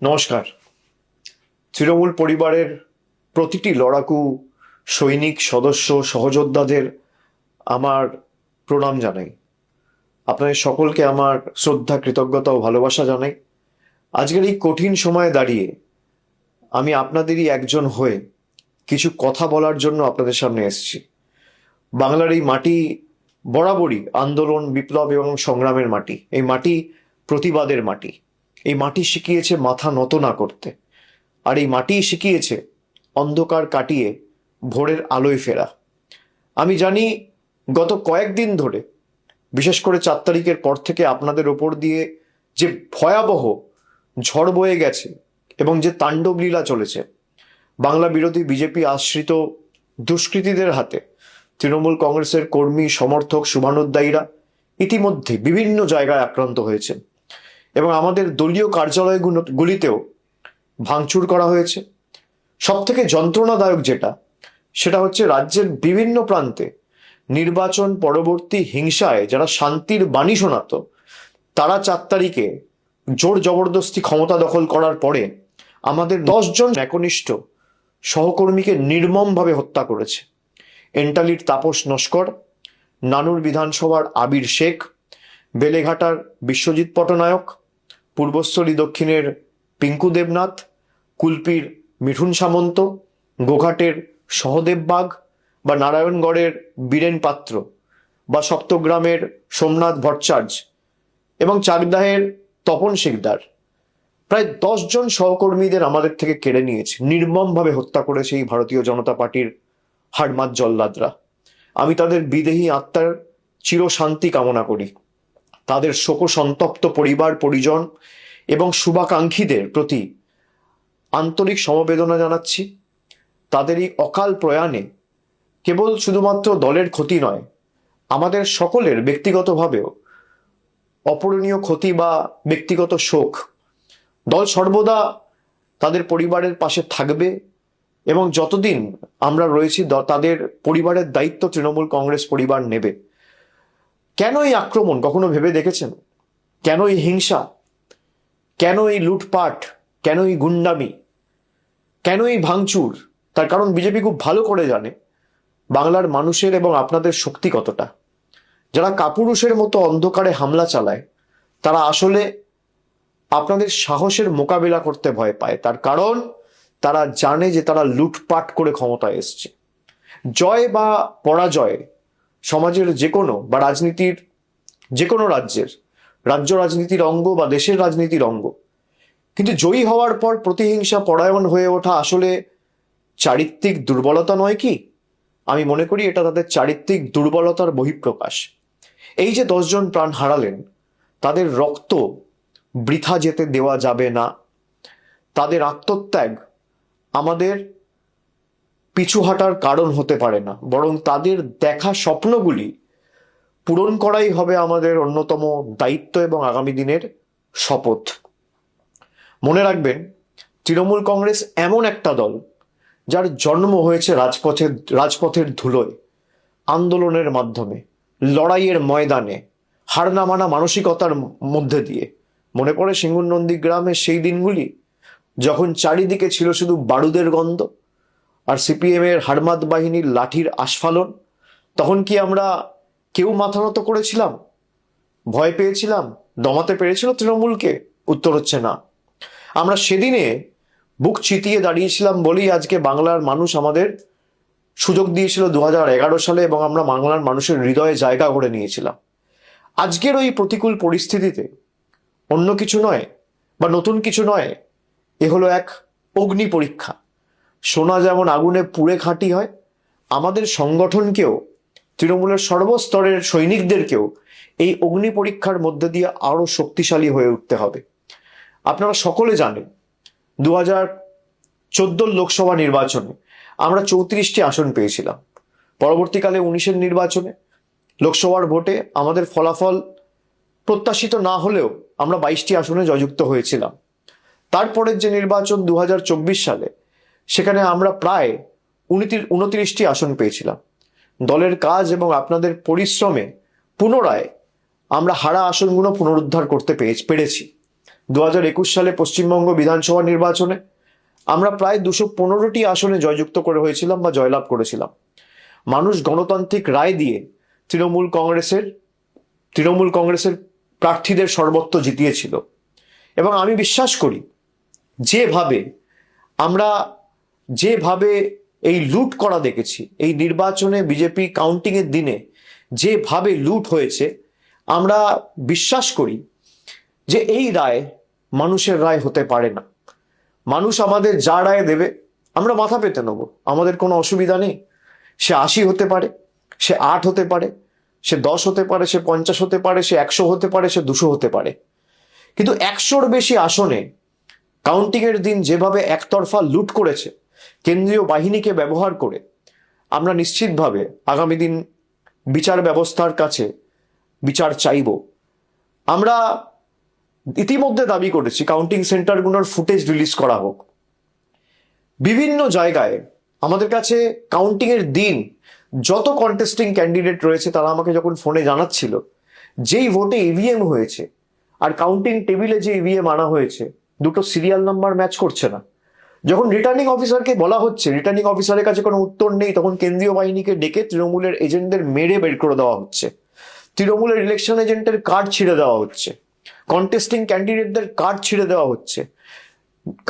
নমস্কার। তৃণমূল পরিবারের প্রতিটি লড়াকু সৈনিক সদস্য সহযোদ্ধাদের আমার প্রণাম জানাই। আপনাদের সকলকে আমার শ্রদ্ধা, কৃতজ্ঞতা ও ভালোবাসা জানাই। আজকের এই কঠিন সময়ে দাঁড়িয়ে আমি আপনাদেরই একজন হয়ে কিছু কথা বলার জন্য আপনাদের সামনে এসেছি। বাংলার এই মাটি বরাবরই আন্দোলন, বিপ্লব এবং সংগ্রামের মাটি। এই মাটি প্রতিবাদের মাটি। এই মাটি শিখিয়েছে মাথা নত না করতে, আর এই মাটি শিখিয়েছে অন্ধকার কাটিয়ে ভোরের আলোয় ফেরা। আমি জানি গত কয়েকদিন ধরে, বিশেষ করে 4 তারিখের পর থেকে আপনাদের ওপর দিয়ে যে ভয়াবহ ঝড় বয়ে গেছে এবং যে তাণ্ডব লীলা চলেছে, বাংলা বিরোধী বিজেপি আশ্রিত দুষ্কৃতীদের হাতে তৃণমূল কংগ্রেসের কর্মী, সমর্থক, শুভানুধ্যায়ীরা ইতিমধ্যে বিভিন্ন জায়গায় আক্রান্ত হয়েছে এবং আমাদের দলীয় কার্যালয়গুলিতেও ভাঙচুর করা হয়েছে। সব থেকে যন্ত্রণাদায়ক সেটা হচ্ছে রাজ্যের বিভিন্ন প্রান্তে নির্বাচন পরবর্তী হিংসায় যারা শান্তির বাণী শোনাতো, তারা 4 তারিখে জোর জবরদস্তি ক্ষমতা দখল করার পরে আমাদের 10 জন একনিষ্ঠ সহকর্মীকে নির্মমভাবে হত্যা করেছে। এন্টালির তাপস নস্কর, নানুর বিধানসভার আবির শেখ, বেলেঘাটার বিশ্বজিৎ পটনায়ক, পূর্বস্থলী দক্ষিণের পিঙ্কু দেবনাথ, কুলপির মিঠুন সামন্ত, গোঘাটের সহদেব বাগ বা নারায়ণগড়ের বীরেন পাত্র বা সপ্তগ্রামের সোমনাথ ভট্টাচার্য এবং চাকদাহের তপন শিকদার, প্রায় 10 জন সহকর্মীদের আমাদের থেকে কেড়ে নিয়েছে, নির্মমভাবে হত্যা করেছে এই ভারতীয় জনতা পার্টির হাড়মাত জল্লাদরা। আমি তাদের বিদেহী আত্মার চিরশান্তি কামনা করি। তাদের শোক সন্তপ্ত পরিবার পরিজন এবং শুভাকাঙ্ক্ষীদের প্রতি আন্তরিক সমবেদনা জানাচ্ছি। তাদের এই অকাল প্রয়াণে কেবল শুধুমাত্র দলের ক্ষতি নয়, আমাদের সকলের ব্যক্তিগতভাবেও অপূরণীয় ক্ষতি বা ব্যক্তিগত শোক। দল সর্বদা তাদের পরিবারের পাশে থাকবে এবং যতদিন আমরা রয়েছি তাদের পরিবারের দায়িত্ব তৃণমূল কংগ্রেস পরিবার নেবে। কেন এই আক্রমণ কখনো ভেবে দেখেছেন? কেন এই হিংসা? কেন এই লুটপাট? কেন এই গুন্ডামি? কেন এই ভাঙচুর? তার কারণ বিজেপি খুব ভালো করে জানে বাংলার মানুষের এবং আপনাদের শক্তি কতটা। যারা কাপুরুষের মতো অন্ধকারে হামলা চালায়, তারা আসলে আপনাদের সাহসের মোকাবিলা করতে ভয় পায়। তার কারণ তারা জানে যে তারা লুটপাট করে ক্ষমতায় এসছে। জয় বা পরাজয় সমাজের যে কোনো বা রাজনীতির যে কোনো রাজ্য রাজনীতির অঙ্গ বা দেশের রাজনীতির অঙ্গ। কিন্তু জয়ী হওয়ার পর প্রতিহিংসা পরায়ণ হয়ে ওঠা আসলে চারিত্রিক দুর্বলতা নয় কি? আমি মনে করি এটা তাদের চারিত্রিক দুর্বলতার বহিঃপ্রকাশ। এই যে 10 জন প্রাণ হারালেন, তাদের রক্ত বৃথা যেতে দেওয়া যাবে না। তাদের আত্মত্যাগ আমাদের পিছু হাঁটার কারণ হতে পারে না, বরং তাদের দেখা স্বপ্নগুলি পূরণ করাই হবে আমাদের অন্যতম দায়িত্ব এবং আগামী দিনের শপথ। মনে রাখবেন, তৃণমূল কংগ্রেস এমন একটা দল যার জন্ম হয়েছে রাজপথের ধুলোয়, আন্দোলনের মাধ্যমে, লড়াইয়ের ময়দানে, হার না মানা মানসিকতার মধ্যে দিয়ে। মনে পড়ে সিঙ্গুর নন্দীগ্রামের সেই দিনগুলি, যখন চারিদিকে ছিল শুধু বারুদের গন্ধ আর সিপিএম এর হাড়মাত বাহিনীর লাঠির আস্ফালন? তখন কি আমরা কেউ মাথা নত করেছিলাম? ভয় পেয়েছিলাম? দমাতে পেরেছিল তৃণমূলকে? উত্তর হচ্ছে না। আমরা সেদিনে বুক চিতিয়ে দাঁড়িয়েছিলাম বলেই আজকে বাংলার মানুষ আমাদের সুযোগ দিয়েছিল 2011 সালে, এবং আমরা বাংলার মানুষের হৃদয়ে জায়গা করে নিয়েছিলাম। আজকের ওই প্রতিকূল পরিস্থিতিতে অন্য কিছু নয় বা নতুন কিছু নয়, এ হলো এক অগ্নি পরীক্ষা। সোনা যেমন আগুনে পুড়ে খাঁটি হয়, আমাদের সংগঠনকেও, তৃণমূলের সর্বস্তরের সৈনিকদেরকেও এই অগ্নি পরীক্ষার মধ্যে দিয়ে আরো শক্তিশালী হয়ে উঠতে হবে। আপনারা সকলে জানেন 2014 লোকসভা নির্বাচনে আমরা 34টি আসন পেয়েছিলাম। পরবর্তীকালে 19-এর নির্বাচনে লোকসভার ভোটে আমাদের ফলাফল প্রত্যাশিত না হলেও আমরা 22টি আসনে জয়যুক্ত হয়েছিলাম। তারপরের যে নির্বাচন 2024 সালে, সেখানে আমরা প্রায় 29টি আসন পেয়েছিলাম। দলের কাজ এবং আপনাদের পরিশ্রমে পুনরায় আমরা হারা আসনগুলো পুনরুদ্ধার করতে পেরেছি। 2021 সালে পশ্চিমবঙ্গ বিধানসভা নির্বাচনে আমরা প্রায় 215টি আসনে জয়যুক্ত করে হয়েছিলাম বা জয়লাভ করেছিলাম। মানুষ গণতান্ত্রিক রায় দিয়ে তৃণমূল কংগ্রেসের প্রার্থীদের সর্বত্র জিতিয়েছিল। এবং আমি বিশ্বাস করি যেভাবে এই লুট করা দেখেছি, এই নির্বাচনে বিজেপি কাউন্টিং এর দিনে যেভাবে লুট হয়েছে, আমরা বিশ্বাস করি যে এই রায় মানুষের রায় হতে পারে না। মানুষ আমাদের যা রায় দেবে আমরা মাথা পেতে নেবো, আমাদের কোনো অসুবিধা নেই। সে 80 হতে পারে, সে 8 হতে পারে, সে 10 হতে পারে, সে 50 হতে পারে, সে 100 হতে পারে, সে 200 হতে পারে। কিন্তু 100-র বেশি আসনে কাউন্টিং এর দিন যেভাবে একতরফা লুট করেছে কেন্দ্রীয় বাহিনীকে ব্যবহার করে, আমরা নিশ্চিতভাবে আগামী দিন বিচার ব্যবস্থার কাছে বিচার চাইব। আমরা ইতিমধ্যে দাবি করেছি কাউন্টিং সেন্টারগুলোর ফুটেজ রিলিজ করা হোক। বিভিন্ন জায়গায় আমাদের কাছে কাউন্টিং এর দিন যত কন্টেস্টিং ক্যান্ডিডেট রয়েছে তারা আমাকে যখন ফোনে জানাচ্ছিল যেই ভোটে ইভিএম হয়েছে আর কাউন্টিং টেবিলে যে ইভিএম আনা হয়েছে দুটো সিরিয়াল নাম্বার ম্যাচ করছে না। যখন রিটার্নিং অফিসারকে বলা হচ্ছে, রিটার্নিং অফিসারের কাছে কোনো উত্তর নেই, তখন কেন্দ্রীয় বাহিনীকে ডেকে তৃণমূলের এজেন্টদের মেরে বের করে দেওয়া হচ্ছে, তৃণমূলের ইলেকশন এজেন্টের কার্ড ছিঁড়ে দেওয়া হচ্ছে, কন্টেস্টিং ক্যান্ডিডেটদের কার্ড ছিঁড়ে দেওয়া হচ্ছে,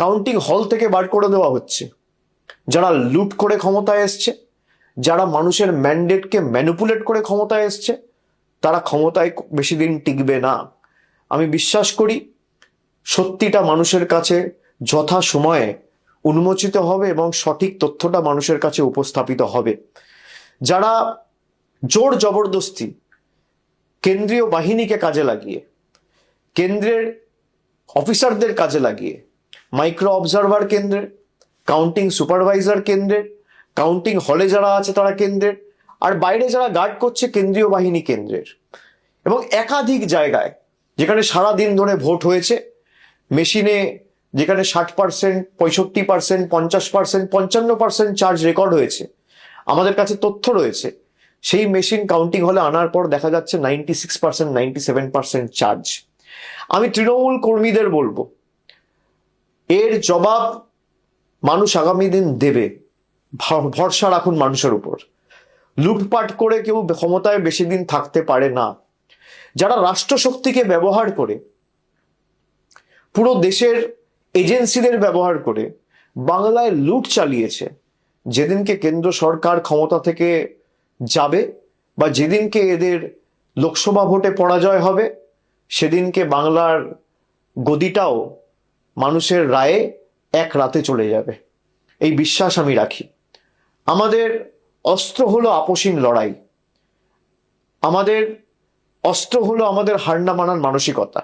কাউন্টিং হল থেকে বার করে দেওয়া হচ্ছে। যারা লুট করে ক্ষমতায় এসছে, যারা মানুষের ম্যান্ডেটকে ম্যানিপুলেট করে ক্ষমতায় এসছে, তারা ক্ষমতায় বেশি দিন টিকবে না। আমি বিশ্বাস করি সত্যিটা মানুষের কাছে যথা সময়ে উন্মোচিত হবে এবং সঠিক তথ্যটা মানুষের কাছে উপস্থাপিত হবে। যারা জোর জবরদস্তি কেন্দ্রীয় বাহিনীকে কাজে লাগিয়ে, কেন্দ্রের অফিসারদের কাজে লাগিয়ে, মাইক্রো অবজারভার কেন্দ্রের, কাউন্টিং সুপারভাইজার কেন্দ্রের, কাউন্টিং হলে যারা আছে তারা কেন্দ্রের, আর বাইরে যারা গার্ড করছে কেন্দ্রীয় বাহিনী কেন্দ্রের, এবং একাধিক জায়গায় যেখানে সারা দিন ধরে ভোট হয়েছে, মেশিনে যেখানে 60%, 65%, 50%, 55% চার্জ রেকর্ড হয়েছে, আমাদের কাছে তথ্য রয়েছে, সেই মেশিন কাউন্টিং হলে আনার পর দেখা যাচ্ছে 96%, 97% চার্জ। আমি তৃণমূল কর্মীদের বলবো এর জবাব মানুষ আগামী দিন দেবে, ভরসা রাখুন মানুষের উপর। লুটপাট করে কেউ ক্ষমতায় বেশি দিন থাকতে পারে না। যারা রাষ্ট্রশক্তিকে ব্যবহার করে, পুরো দেশের এজেন্সিদের ব্যবহার করে বাংলায় লুট চালিয়েছে, যেদিনকে কেন্দ্র সরকার ক্ষমতা থেকে যাবে বা যেদিনকে এদের লোকসভা ভোটে পরাজয় হবে, সেদিনকে বাংলার গদিটাও মানুষের রায়ে এক রাতে চলে যাবে, এই বিশ্বাস আমি রাখি। আমাদের অস্ত্র হলো আপোষহীন লড়াই, আমাদের অস্ত্র হলো আমাদের হার না মানার মানসিকতা।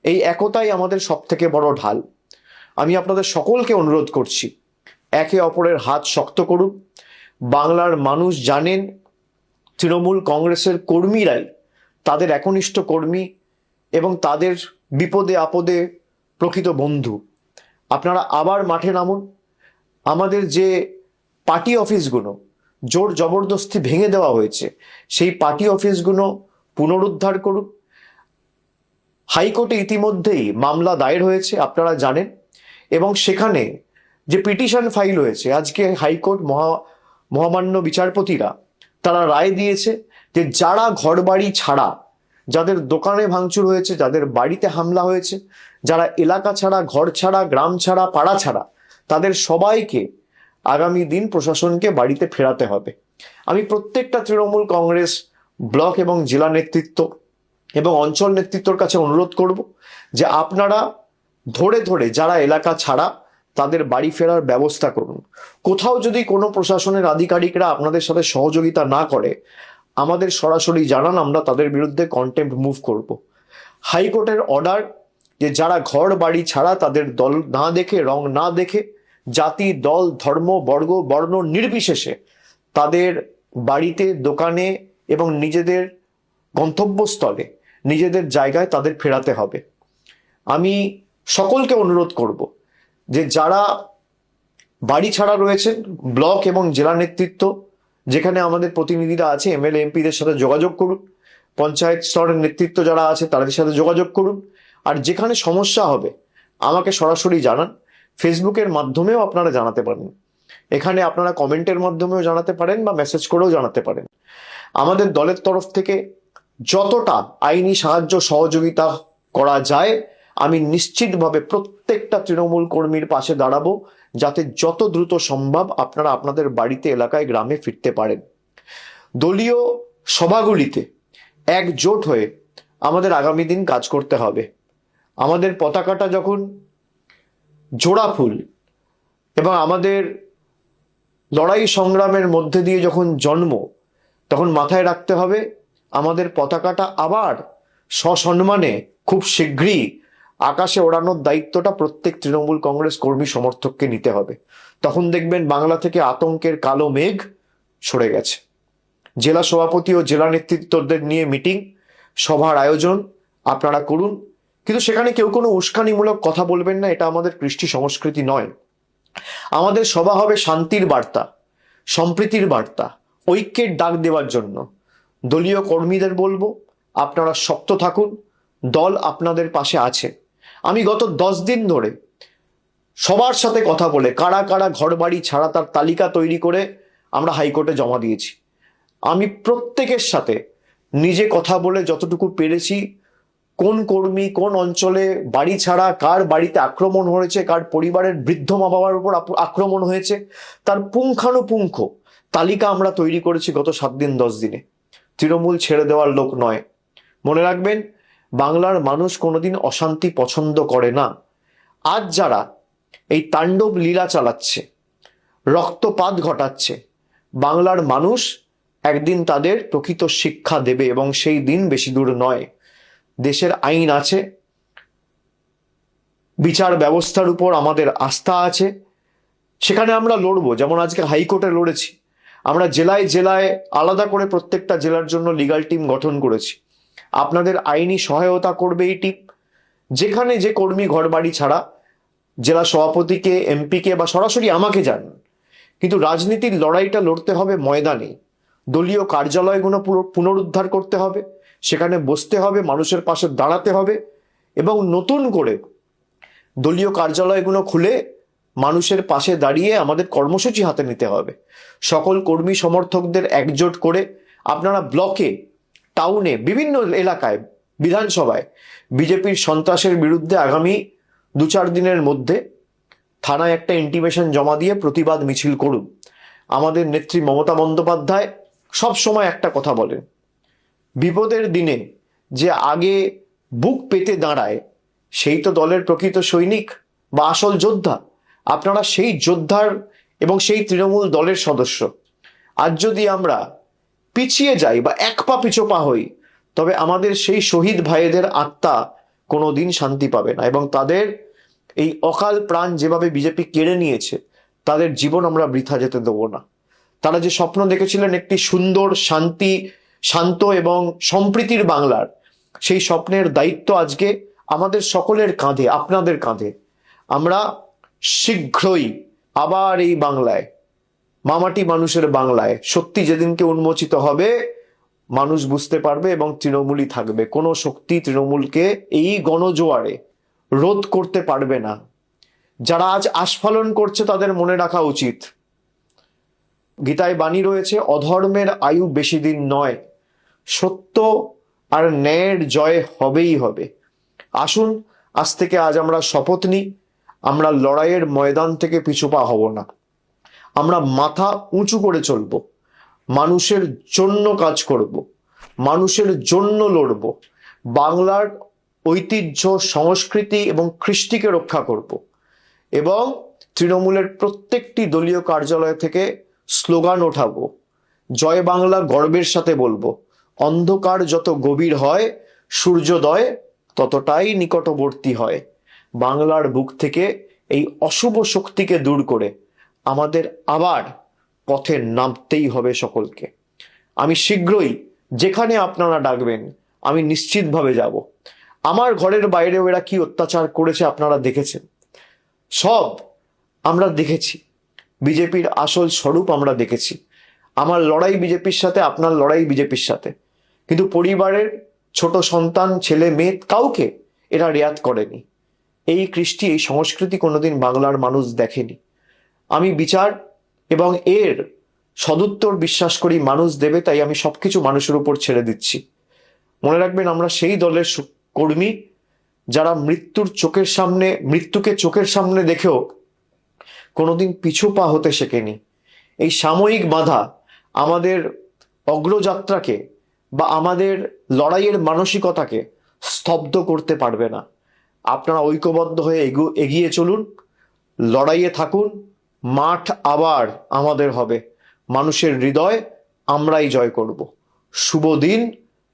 এই একতাই আমাদের সব থেকে বড় ঢাল। আমি আপনাদের সকলকে অনুরোধ করছি, একে অপরের হাত শক্ত করুন। বাংলার মানুষ জানেন তৃণমূল কংগ্রেসের কর্মীরাই তাদের একনিষ্ঠ কর্মী এবং তাদের বিপদে আপদে প্রকৃত বন্ধু। আপনারা আবার মাঠে নামুন। আমাদের যে পার্টি অফিসগুলো জোর জবরদস্তি ভেঙে দেওয়া হয়েছে, সেই পার্টি অফিসগুলো পুনরুদ্ধার করুন। হাইকোর্টে ইতিমধ্যেই মামলা দায়ের হয়েছে আপনারা জানেন, এবং সেখানে যে পিটিশন ফাইল হয়েছে, আজকে হাইকোর্ট মহামান্য বিচারপতিরা তারা রায় দিয়েছে যে যারা ঘরবাড়ি ছাড়া, যাদের দোকানে ভাঙচুর হয়েছে, যাদের বাড়িতে হামলা হয়েছে, যারা এলাকা ছাড়া, ঘর ছাড়া, গ্রাম ছাড়া, পাড়া ছাড়া, তাদের সবাইকে আগামী দিন প্রশাসনকে বাড়িতে ফেরাতে হবে। আমি প্রত্যেকটা তৃণমূল কংগ্রেস ব্লক এবং জেলা নেতৃত্ব এবং অঞ্চল নেতৃত্বর কাছে অনুরোধ করব যে আপনারা ধরে ধরে যারা এলাকা ছাড়া তাদের বাড়ি ফেরার ব্যবস্থা করুন। কোথাও যদি কোনো প্রশাসনের আধিকারিকরা আপনাদের সাথে সহযোগিতা না করে, আমাদের সরাসরি জানান, আমরা তাদের বিরুদ্ধে কন্টেম্প্ট মুভ করব। হাইকোর্টের অর্ডার যে যারা ঘর বাড়ি ছাড়া, তাদের দল না দেখে, রং না দেখে, জাতি, দল, ধর্ম, বর্ণ নির্বিশেষে তাদের বাড়িতে, দোকানে এবং নিজেদের গন্তব্যস্থলে, নিজেদের জায়গায় তাদের ফেরাতে হবে। আমি সকলকে অনুরোধ করব যে যারা বাড়ি ছাড়া রয়েছেন, ব্লক এবং জেলা নেতৃত্ব যেখানে আমাদের প্রতিনিধিরা আছে, এমএলএ এমপিদের সাথে যোগাযোগ করুন। পঞ্চায়েত স্তরের নেতৃত্ব যারা আছে তাদের সাথে যোগাযোগ করুন। আর যেখানে সমস্যা হবে আমাকে সরাসরি জানান। ফেসবুকের মাধ্যমেও আপনারা জানাতে পারেন, এখানে আপনারা কমেন্টের মাধ্যমেও জানাতে পারেন বা মেসেজ করেও জানাতে পারেন। আমাদের দলের তরফ থেকে যতটা আইনি সাহায্য সহযোগিতা করা যায় আমি নিশ্চিতভাবে প্রত্যেকটা তৃণমূল কর্মীর পাশে দাঁড়াবো, যাতে যত দ্রুত সম্ভব আপনারা আপনাদের বাড়িতে, এলাকায়, গ্রামে ফিরতে পারেন। দলীয় সভাগুলিতে একজোট হয়ে আমাদের আগামী দিন কাজ করতে হবে। আমাদের পতাকাটা যখন জোড়া ফুল এবং আমাদের লড়াই সংগ্রামের মধ্যে দিয়ে যখন জন্ম, তখন মাথায় রাখতে হবে আমাদের পতাকাটা আবার সসম্মানে খুব শীঘ্রই আকাশে ওড়ানোর দায়িত্বটা প্রত্যেক তৃণমূল কংগ্রেস কর্মী সমর্থককে নিতে হবে। তখন দেখবেন বাংলা থেকে আতঙ্কের কালো মেঘ সরে গেছে। জেলা সভাপতি ও জেলা নেতৃত্বদের নিয়ে মিটিং, সভার আয়োজন আপনারা করুন, কিন্তু সেখানে কেউ কোনো উস্কানিমূলক কথা বলবেন না, এটা আমাদের কৃষ্টি সংস্কৃতি নয়। আমাদের সভা হবে শান্তির বার্তা, সম্প্রীতির বার্তা, ঐক্যের ডাক দেওয়ার জন্য। দলীয় কর্মীদের বলবো আপনারা শক্ত থাকুন, দল আপনাদের পাশে আছে। আমি গত 10 দিন ধরে সবার সাথে কথা বলে কারা কারা ঘর বাড়ি ছাড়া তার তালিকা তৈরি করে আমরা হাইকোর্টে জমা দিয়েছি। আমি প্রত্যেকের সাথে নিজে কথা বলে যতটুকু পেরেছি, কোন কর্মী কোন অঞ্চলে বাড়ি ছাড়া, কার বাড়িতে আক্রমণ হয়েছে, কার পরিবারের বৃদ্ধ মা বাবার উপর আক্রমণ হয়েছে, তার পুঙ্খানুপুঙ্খ তালিকা আমরা তৈরি করেছি গত 7 দিন 10 দিনে। তৃণমূল ছেড়ে দেওয়ার লোক নয়। মনে রাখবেন, বাংলার মানুষ কোনোদিন অশান্তি পছন্দ করে না। আজ যারা এই তাণ্ডব লীলা চালাচ্ছে, রক্তপাত ঘটাচ্ছে, বাংলার মানুষ একদিন তাদের প্রকৃত শিক্ষা দেবে এবং সেই দিন বেশি দূর নয়। দেশের আইন আছে, বিচার ব্যবস্থার উপর আমাদের আস্থা আছে, সেখানে আমরা লড়বো। যেমন আজকে হাইকোর্টে লড়েছি, আমরা জেলায় জেলায় আলাদা করে প্রত্যেকটা জেলার জন্য লিগ্যাল টিম গঠন করেছি। আপনাদের আইনি সহায়তা করবে এই টিম। যেখানে যে কর্মী ঘর বাড়ি ছাড়া জেলা সভাপতিকে, এমপিকে বা সরাসরি আমাকে জানান, কিন্তু রাজনীতির লড়াইটা লড়তে হবে ময়দানে। দলীয় কার্যালয়গুলো পুনরুদ্ধার করতে হবে, সেখানে বসতে হবে, মানুষের পাশে দাঁড়াতে হবে এবং নতুন করে দলীয় কার্যালয়গুলো খুলে মানুষের পাশে দাঁড়িয়ে আমাদের কর্মসূচি হাতে নিতে হবে। সকল কর্মী সমর্থকদের একজোট করে আপনারা ব্লকে, টাউনে, বিভিন্ন এলাকায়, বিধানসভায় বিজেপির সন্ত্রাসের বিরুদ্ধে আগামী 2-4 দিনের মধ্যে থানায় একটা ইন্টিমেশন জমা দিয়ে প্রতিবাদ মিছিল করুন। আমাদের নেত্রী মমতা বন্দ্যোপাধ্যায় সব সময় একটা কথা বলেন, বিপদের দিনে যে আগে বুক পেতে দাঁড়ায় সেই তো দলের প্রকৃত সৈনিক বা আসল যোদ্ধা। আপনারা সেই যোদ্ধার এবং সেই তৃণমূল দলের সদস্য। আজ যদি আমরা পিছিয়ে যাই বা এক পা পিছপা হই, তবে আমাদের সেই শহীদ ভাইদের আত্মা কোনোদিন শান্তি পাবে না এবং তাদের এই অকাল প্রাণ যেভাবে বিজেপি কেড়ে নিয়েছে, তাদের জীবন আমরা বৃথা যেতে দেবো না। তারা যে স্বপ্ন দেখেছিলেন একটি সুন্দর, শান্ত এবং সম্প্রীতির বাংলার, সেই স্বপ্নের দায়িত্ব আজকে আমাদের সকলের কাঁধে, আপনাদের কাঁধে। আমরা শীঘ্রই আবার এই বাংলায়, মামাটি মানুষের বাংলায় সত্যি যেদিনকে উন্মোচিত হবে, মানুষ বুঝতে পারবে এবং তৃণমূলই থাকবে। কোনো শক্তি তৃণমূলকে এই গণজোয়ারে রোধ করতে পারবে না। যারা আজ আস্ফালন করছে তাদের মনে রাখা উচিত, গীতায় বাণী রয়েছে, অধর্মের আয়ু বেশি দিন নয়, সত্য আর ন্যায়ের জয় হবেই হবে। আসুন আজ থেকে আজ আমরা শপথ নিই, আমরা লড়াইয়ের ময়দান থেকে পিছুপা হব না। আমরা মাথা উঁচু করে চলব, মানুষের জন্য কাজ করব, মানুষের জন্য লড়ব, বাংলার ঐতিহ্য, সংস্কৃতি এবং কৃষ্টিকে রক্ষা করব এবং তৃণমূলের প্রত্যেকটি দলীয় কার্যালয় থেকে স্লোগান ওঠাবো, জয় বাংলা গর্বের সাথে বলবো। অন্ধকার যত গভীর হয়, সূর্যোদয় ততটাই নিকটবর্তী হয়। বাংলার বুক থেকে এই অশুভ শক্তিকে দূর করে আমাদের আবার পথে নামতেই হবে সকলকে। আমি শীঘ্রই যেখানে আপনারা ডাকবেন আমি নিশ্চিতভাবে যাব। আমার ঘরের বাইরেও এরা কি অত্যাচার করেছে আপনারা দেখেছেন, সব আমরা দেখেছি। বিজেপির আসল স্বরূপ আমরা দেখেছি। আমার লড়াই বিজেপির সাথে, আপনার লড়াই বিজেপির সাথে, কিন্তু পরিবারের ছোট সন্তান, ছেলে মেয়ে, কাউকে এরা রেয়াত করেনি। এই কৃষ্টি, এই সংস্কৃতি কোনোদিন বাংলার মানুষ দেখেনি। আমি বিচার এবং এর সদুত্তর বিশ্বাস করি মানুষ দেবে, তাই আমি সবকিছু মানুষের উপর ছেড়ে দিচ্ছি। মনে রাখবেন, আমরা সেই দলের কর্মী যারা মৃত্যুকে চোখের সামনে দেখেও কোনোদিন পিছু পা হতে শেখেনি। এই সাময়িক বাধা আমাদের অগ্রযাত্রাকে বা আমাদের লড়াইয়ের মানসিকতাকে স্তব্ধ করতে পারবে না। আপনারা ঐক্যবদ্ধ হয়ে এগিয়ে চলুন, লড়াইয়ে থাকুন। মাঠ আবার আমাদের হবে, মানুষের হৃদয় আমরাই জয় করব। শুভ দিন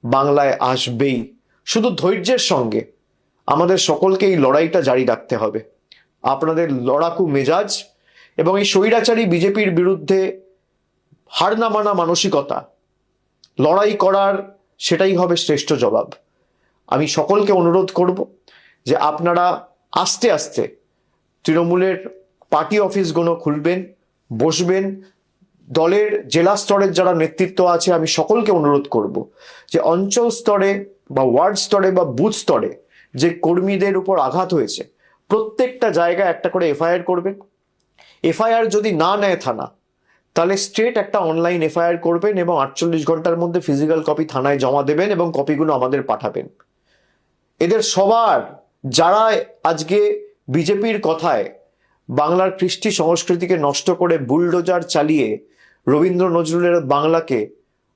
বাংলায় আসবেই। শুধু ধৈর্যের সঙ্গে আমাদের সকলকে এই লড়াইটা জারি রাখতে হবে। আপনাদের লড়াকু মেজাজ এবং এই স্বৈরাচারী বিজেপির বিরুদ্ধে হার না মানা মানসিকতা, লড়াই করার সেটাই হবে শ্রেষ্ঠ জবাব। আমি সকলকে অনুরোধ করব যে আপনারা আস্তে আস্তে তৃণমূলের পার্টি অফিসগুলো খুলবেন, বসবেন। দলের জেলা স্তরের যারা নেতৃত্ব আছে, আমি সকলকে অনুরোধ করব যে অঞ্চল স্তরে বা ওয়ার্ড স্তরে বা বুথ স্তরে যে কর্মীদের উপর আঘাত হয়েছে, প্রত্যেকটা জায়গায় একটা করে এফআইআর করবেন। এফআইআর যদি না নেয় থানা, তাহলে স্ট্রেট একটা অনলাইন এফআইআর করবেন এবং 48 ঘন্টার মধ্যে ফিজিক্যাল কপি থানায় জমা দেবেন এবং কপিগুলো আমাদের পাঠাবেন। এদের সবার, যারা আজকে বিজেপির কথায় বাংলার কৃষ্টি সংস্কৃতিকে নষ্ট করে বুলডোজার চালিয়ে রবীন্দ্র নজরুলের বাংলাকে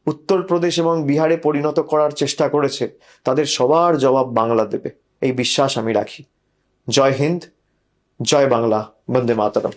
উত্তরপ্রদেশ এবং বিহারে পরিণত করার চেষ্টা করেছে, তাদের সবার জবাব বাংলা দেবে, এই বিশ্বাস আমি রাখি। জয় হিন্দ, জয় বাংলা, বন্দে মাতরম।